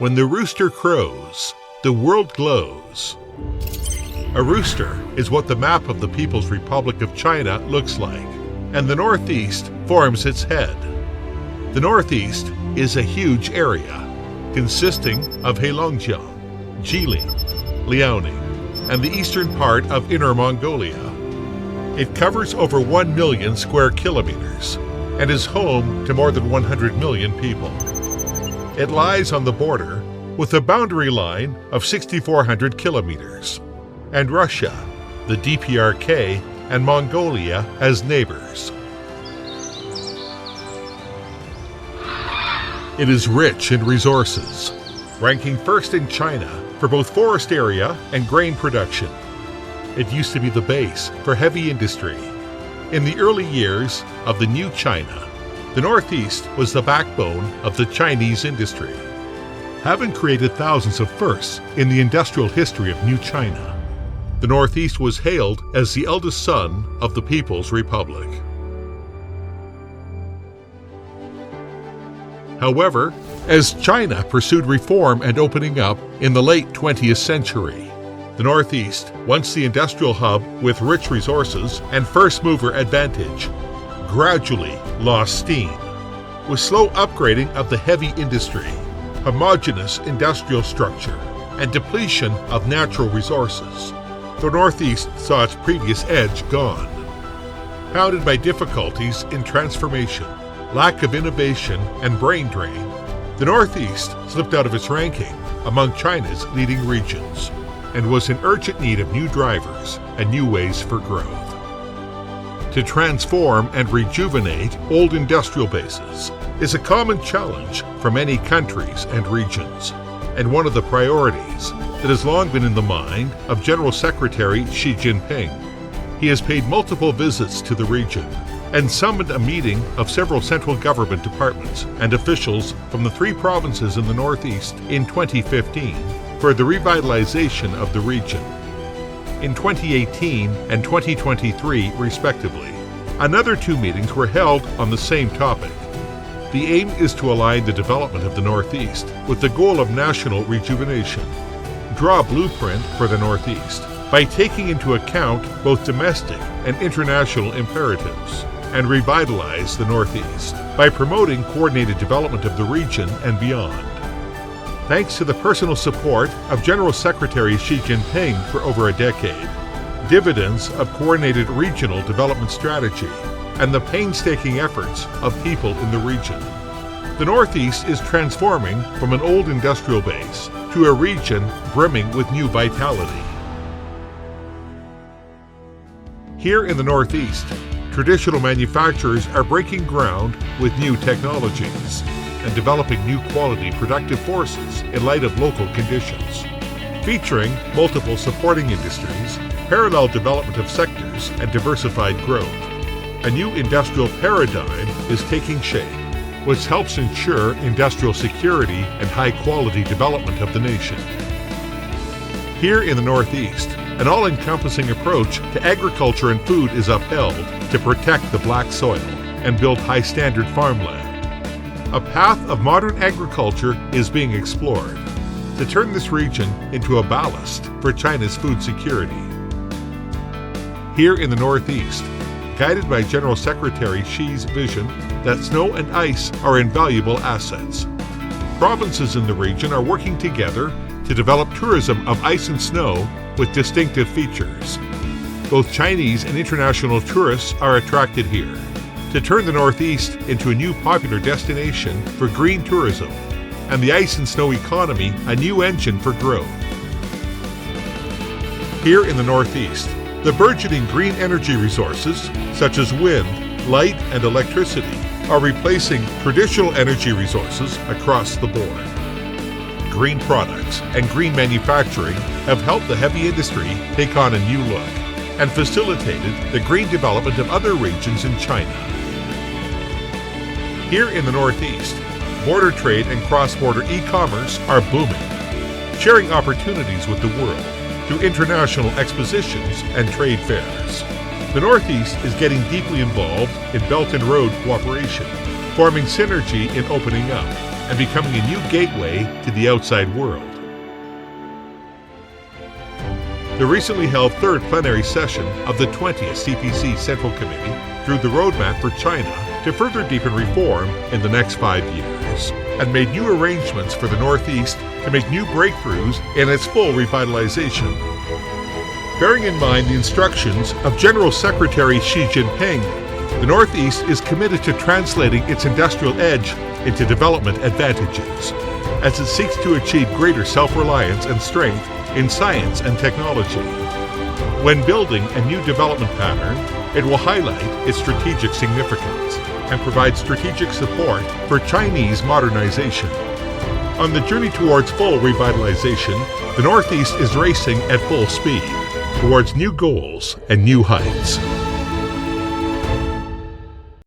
When the rooster crows, the world glows. A rooster is what the map of the People's Republic of China looks like, and the Northeast forms its head. The Northeast is a huge area, consisting of Heilongjiang, Jilin, Liaoning, and the eastern part of Inner Mongolia. It covers over 1 million square kilometers and is home to more than 100 million people. It lies on the border with a boundary line of 6,400 kilometers, and Russia, the DPRK, and Mongolia as neighbors. It is rich in resources, ranking first in China for both forest area and grain production. It used to be the base for heavy industry. In the early years of the new China, the Northeast was the backbone of the Chinese industry, having created thousands of firsts in the industrial history of New China. The Northeast was hailed as the eldest son of the People's Republic. However, as China pursued reform and opening up in the late 20th century, the Northeast, once the industrial hub with rich resources and first-mover advantage, gradually lost steam. With slow upgrading of the heavy industry, homogeneous industrial structure, and depletion of natural resources, the Northeast saw its previous edge gone. Pounded by difficulties in transformation, lack of innovation, and brain drain, the Northeast slipped out of its ranking among China's leading regions and was in urgent need of new drivers and new ways for growth. To transform and rejuvenate old industrial bases is a common challenge for many countries and regions, and one of the priorities that has long been in the mind of General Secretary Xi Jinping. He has paid multiple visits to the region and summoned a meeting of several central government departments and officials from the 3 provinces in the Northeast in 2015 for the revitalization of the region. In 2018 and 2023, respectively, another 2 meetings were held on the same topic. The aim is to align the development of the Northeast with the goal of national rejuvenation, draw a blueprint for the Northeast by taking into account both domestic and international imperatives, and revitalize the Northeast by promoting coordinated development of the region and beyond. Thanks to the personal support of General Secretary Xi Jinping for over a decade, dividends of coordinated regional development strategy, and the painstaking efforts of people in the region, the Northeast is transforming from an old industrial base to a region brimming with new vitality. Here in the Northeast, traditional manufacturers are breaking ground with new technologies and developing new quality productive forces in light of local conditions. Featuring multiple supporting industries, parallel development of sectors, and diversified growth, a new industrial paradigm is taking shape, which helps ensure industrial security and high-quality development of the nation. Here in the Northeast, an all-encompassing approach to agriculture and food is upheld to protect the black soil and build high-standard farmland. A path of modern agriculture is being explored to turn this region into a ballast for China's food security. Here in the Northeast, guided by General Secretary Xi's vision that snow and ice are invaluable assets, provinces in the region are working together to develop tourism of ice and snow with distinctive features. Both Chinese and international tourists are attracted here to turn the Northeast into a new popular destination for green tourism and the ice and snow economy a new engine for growth. Here in the Northeast, the burgeoning green energy resources such as wind, light, and electricity are replacing traditional energy resources across the board. Green products and green manufacturing have helped the heavy industry take on a new look and facilitated the green development of other regions in China. Here in the Northeast, border trade and cross-border e-commerce are booming, sharing opportunities with the world through international expositions and trade fairs. The Northeast is getting deeply involved in Belt and Road cooperation, forming synergy in opening up and becoming a new gateway to the outside world. The recently held third plenary session of the 20th CPC Central Committee drew the roadmap for China to further deepen reform in the next 5 years, and made new arrangements for the Northeast to make new breakthroughs in its full revitalization. Bearing in mind the instructions of General Secretary Xi Jinping, the Northeast is committed to translating its industrial edge into development advantages, as it seeks to achieve greater self-reliance and strength in science and technology. When building a new development pattern, it will highlight its strategic significance and provide strategic support for Chinese modernization. On the journey towards full revitalization, the Northeast is racing at full speed towards new goals and new heights.